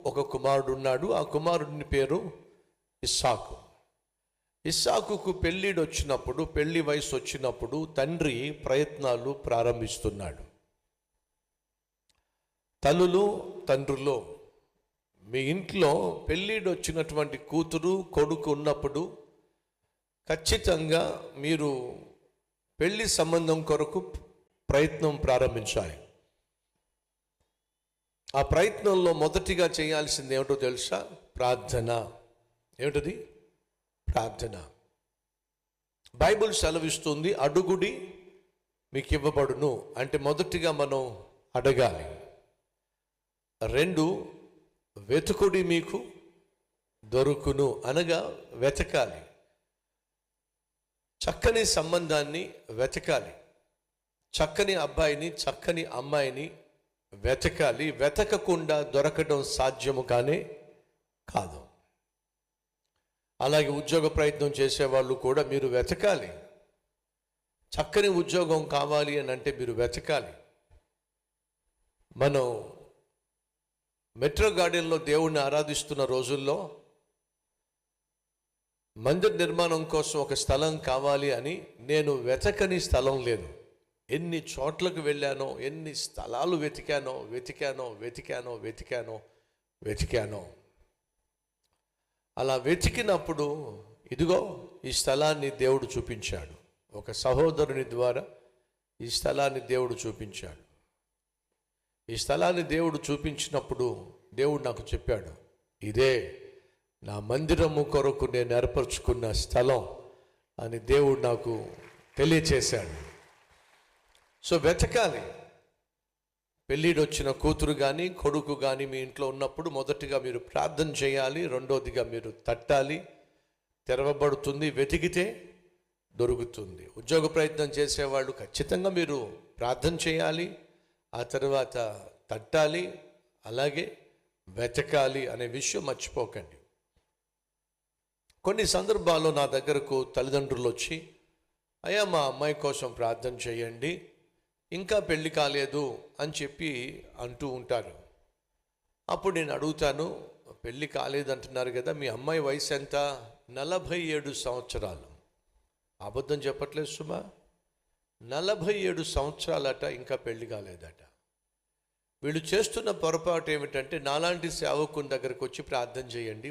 ఒక కుమారుడు ఉన్నాడు. ఆ కుమారుడిని పేరు ఇస్సాకు. ఇస్సాకుకు పెళ్ళిడు వచ్చినప్పుడు, పెళ్లి వయసు వచ్చినప్పుడు తండ్రి ప్రయత్నాలు ప్రారంభిస్తున్నాడు. తల్లులు, తండ్రులు, మీ ఇంట్లో పెళ్ళిడు వచ్చినటువంటి కూతురు, కొడుకు ఉన్నప్పుడు ఖచ్చితంగా మీరు పెళ్లి సంబంధం కొరకు ప్రయత్నం ప్రారంభించాలి. ఆ ప్రయత్నంలో మొదటిగా చేయాల్సింది ఏమిటో తెలుసా? ప్రార్థన. ఏమిటది? ప్రార్థన. బైబిల్ సెలవిస్తుంది, అడుగుడి మీకు ఇవ్వబడును. అంటే మొదటిగా మనం అడగాలి. 2, వెతుకుడి మీకు దొరుకును, అనగా వెతకాలి. చక్కని సంబంధాన్ని వెతకాలి. చక్కని అబ్బాయిని, చక్కని అమ్మాయిని వెతకాలి. వెతకకుండా దొరకడం సాధ్యము కానే కాదు. అలాగే ఉద్యోగ ప్రయత్నం చేసేవాళ్ళు కూడా మీరు వెతకాలి. చక్కని ఉద్యోగం కావాలి అని అంటే మీరు వెతకాలి. మనం మెట్రో గార్డెన్లో దేవుణ్ణి ఆరాధిస్తున్న రోజుల్లో మందిర నిర్మాణం కోసం ఒక స్థలం కావాలి అని నేను వెతకని స్థలం లేదు. ఎన్ని చోట్లకు వెళ్ళానో, ఎన్ని స్థలాలు వెతికానో. అలా వెతికినప్పుడు ఇదిగో ఈ స్థలాన్ని దేవుడు చూపించాడు. ఒక సహోదరుని ద్వారా ఈ స్థలాన్ని దేవుడు చూపించాడు. ఈ స్థలాన్ని దేవుడు చూపించినప్పుడు దేవుడు నాకు చెప్పాడు, ఇదే నా మందిరము కొరకు నేను ఏర్పరచుకున్న స్థలం అని దేవుడు నాకు తెలియచేశాడు. సో వెతకాలి. పెళ్ళిడు వచ్చిన కూతురు కానీ, కొడుకు కానీ మీ ఇంట్లో ఉన్నప్పుడు మొదటిగా మీరు ప్రార్థన చేయాలి. రెండోదిగా మీరు తట్టాలి, తెరవబడుతుంది. వెతికితే దొరుకుతుంది. ఉద్యోగ ప్రయత్నం చేసేవాళ్ళు ఖచ్చితంగా మీరు ప్రార్థన చేయాలి, ఆ తర్వాత తట్టాలి, అలాగే వెతకాలి అనే విషయం మర్చిపోకండి. కొన్ని సందర్భాల్లో నా దగ్గరకు తల్లిదండ్రులు వచ్చి, అయ్యా మా అమ్మాయి కోసం ప్రార్థన చేయండి, ఇంకా పెళ్లి కాలేదు అని చెప్పి అంటూ ఉంటారు. అప్పుడు నేను అడుగుతాను, పెళ్ళి కాలేదంటున్నారు కదా, మీ అమ్మాయి వయసు ఎంత? 47 సంవత్సరాలు. అబద్ధం చెప్పట్లేదు సుమా, 47 సంవత్సరాలట, ఇంకా పెళ్లి కాలేదట. వీళ్ళు చేస్తున్న పొరపాటు ఏమిటంటే, నాలాంటి సేవకుని దగ్గరకు వచ్చి ప్రార్థన చేయండి.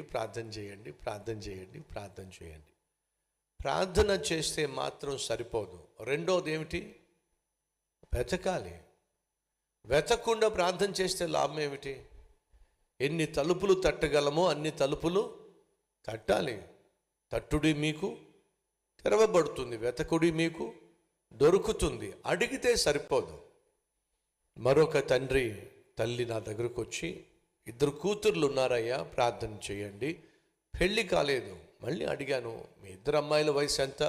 ప్రార్థన చేస్తే మాత్రం సరిపోదు. రెండోది ఏమిటి? వెతకాలి. వెతకకుండా ప్రార్థన చేస్తే లాభం ఏమిటి? ఎన్ని తలుపులు తట్టగలమో అన్ని తలుపులు తట్టాలి. తట్టుడి మీకు తెరవబడుతుంది, వెతకుడి మీకు దొరుకుతుంది. అడిగితే సరిపోదు. మరొక తల్లి నా దగ్గరకు వచ్చి, 2 కూతుర్లు ఉన్నారయ్యా, ప్రార్థన చేయండి, పెళ్ళి కాలేదు. మళ్ళీ అడిగాను, మీ 2 అమ్మాయిల వయసు ఎంత?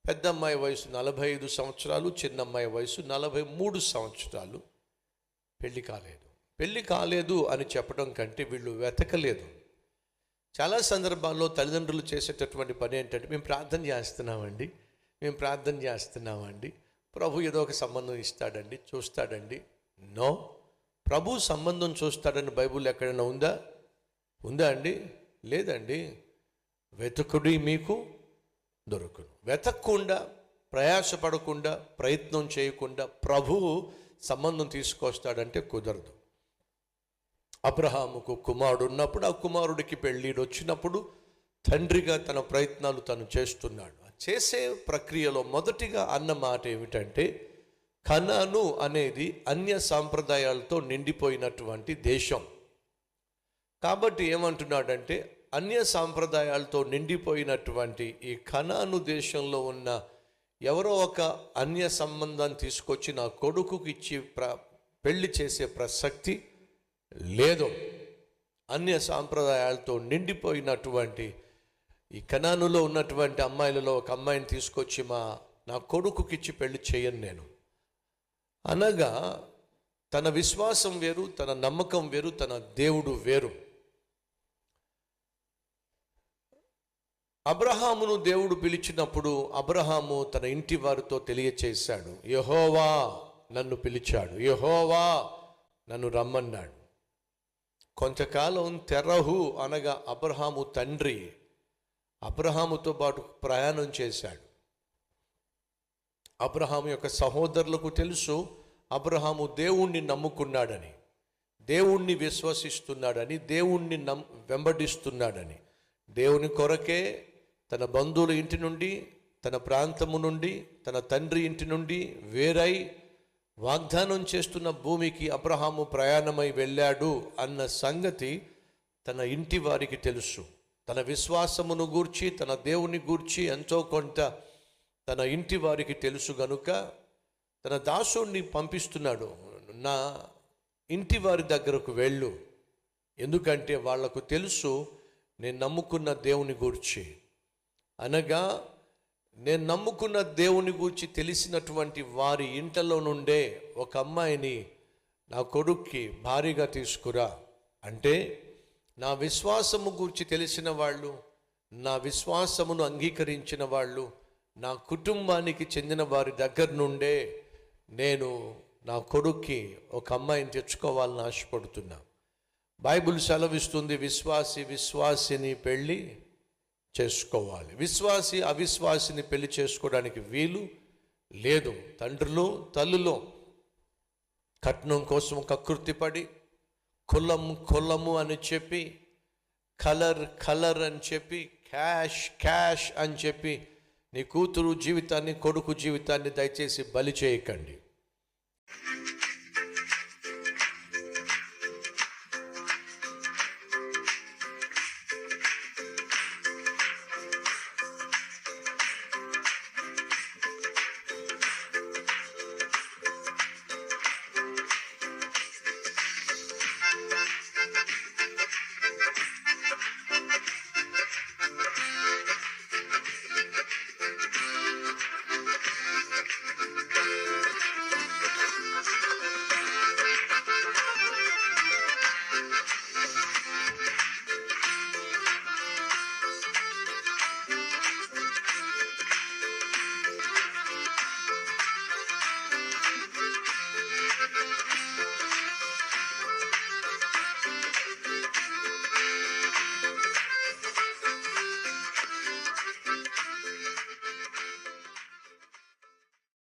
పెద్ద అమ్మాయి వయసు 45 సంవత్సరాలు, చిన్న అమ్మాయి వయసు 43 సంవత్సరాలు. పెళ్ళి కాలేదు అని చెప్పడం కంటే వీళ్ళు వెతకలేదు. చాలా సందర్భాల్లో తల్లిదండ్రులు చేసేటటువంటి పని ఏంటంటే, మేము ప్రార్థన చేస్తున్నామండి, ప్రభు ఏదో ఒక సంబంధం ఇస్తాడండి, చూస్తాడండి. నో, ప్రభు సంబంధం చూస్తాడని బైబిల్ ఎక్కడైనా ఉందా అండి? లేదండి. వెతుకుడి మీకు దొరుకును. వెతకకుండా, ప్రయాసపడకుండా, ప్రయత్నం చేయకుండా ప్రభువు సంబంధం తీసుకొస్తాడంటే కుదరదు. అబ్రహాముకు కుమారుడు ఉన్నప్పుడు, ఆ కుమారుడికి పెళ్ళిడు వచ్చినప్పుడు తండ్రిగా తన ప్రయత్నాలు తను చేస్తున్నాడు. చేసే ప్రక్రియలో మొదటిగా అన్న మాట ఏమిటంటే, కనాను అనేది అన్య సాంప్రదాయాలతో నిండిపోయినటువంటి దేశం. కాబట్టి ఏమంటున్నాడంటే, అన్య సాంప్రదాయాలతో నిండిపోయినటువంటి ఈ కనాను దేశంలో ఉన్న ఎవరో ఒక అన్య సంబంధాన్ని తీసుకొచ్చి నా కొడుకుకి ఇచ్చి పెళ్లి చేసే ప్రసక్తి లేదు. అన్య సాంప్రదాయాలతో నిండిపోయినటువంటి ఈ కనానులో ఉన్నటువంటి అమ్మాయిలలో ఒక అమ్మాయిని తీసుకొచ్చి నా కొడుకుకి ఇచ్చి పెళ్లి చేయను నేను అనగా, తన విశ్వాసం వేరు, తన నమ్మకం వేరు, తన దేవుడు వేరు. అబ్రహామును దేవుడు పిలిచినప్పుడు అబ్రహాము తన ఇంటి వారితో తెలియచేశాడు, యెహోవా నన్ను పిలిచాడు, యెహోవా నన్ను రమ్మన్నాడు. కొంతకాలం తెరహు అనగా అబ్రహాము తండ్రి అబ్రహాముతో పాటు ప్రయాణం చేశాడు. అబ్రహాము యొక్క సహోదరులకు తెలుసు అబ్రహాము దేవుణ్ణి నమ్ముకున్నాడని, దేవుణ్ణి విశ్వసిస్తున్నాడని, దేవుణ్ణి వెంబడిస్తున్నాడని. దేవుని కొరకే తన బంధువుల ఇంటి నుండి, తన ప్రాంతము నుండి, తన తండ్రి ఇంటి నుండి వేరై వాగ్దానం చేస్తున్న భూమికి అబ్రహాము ప్రయాణమై వెళ్ళాడు అన్న సంగతి తన ఇంటి వారికి తెలుసు. తన విశ్వాసమును గూర్చి, తన దేవుని గూర్చి ఎంతో కొంత తన ఇంటి వారికి తెలుసు గనుక తన దాసుడిని పంపిస్తున్నాడు. నా ఇంటి వారి దగ్గరకు వెళ్ళు, ఎందుకంటే వాళ్లకు తెలుసు నేను నమ్ముకున్న దేవుని గూర్చి. అనగా నేను నమ్ముకున్న దేవుని గూర్చి తెలిసినటువంటి వారి ఇంట్లో నుండే ఒక అమ్మాయిని నా కొడుక్కి భారీగా తీసుకురా అంటే, నా విశ్వాసము గూర్చి తెలిసిన వాళ్ళు, నా విశ్వాసమును అంగీకరించిన వాళ్ళు, నా కుటుంబానికి చెందిన వారి దగ్గర నుండే నేను నా కొడుక్కి ఒక అమ్మాయిని తెచ్చుకోవాలని ఆశపడుతున్నా. బైబిల్ సెలవిస్తుంది, విశ్వాసిని పెళ్ళి చేసుకోవాలి. విశ్వాసి అవిశ్వాసిని పెళ్లి చేసుకోవడానికి వీలు లేదు. తండ్రులు తల్లులు కట్నం కోసం కకృతిపడి కులము అని చెప్పి, కలర్ అని చెప్పి, క్యాష్ అని చెప్పి నీ కూతురు జీవితాన్ని, కొడుకు జీవితాన్ని దయచేసి బలి చేయకండి.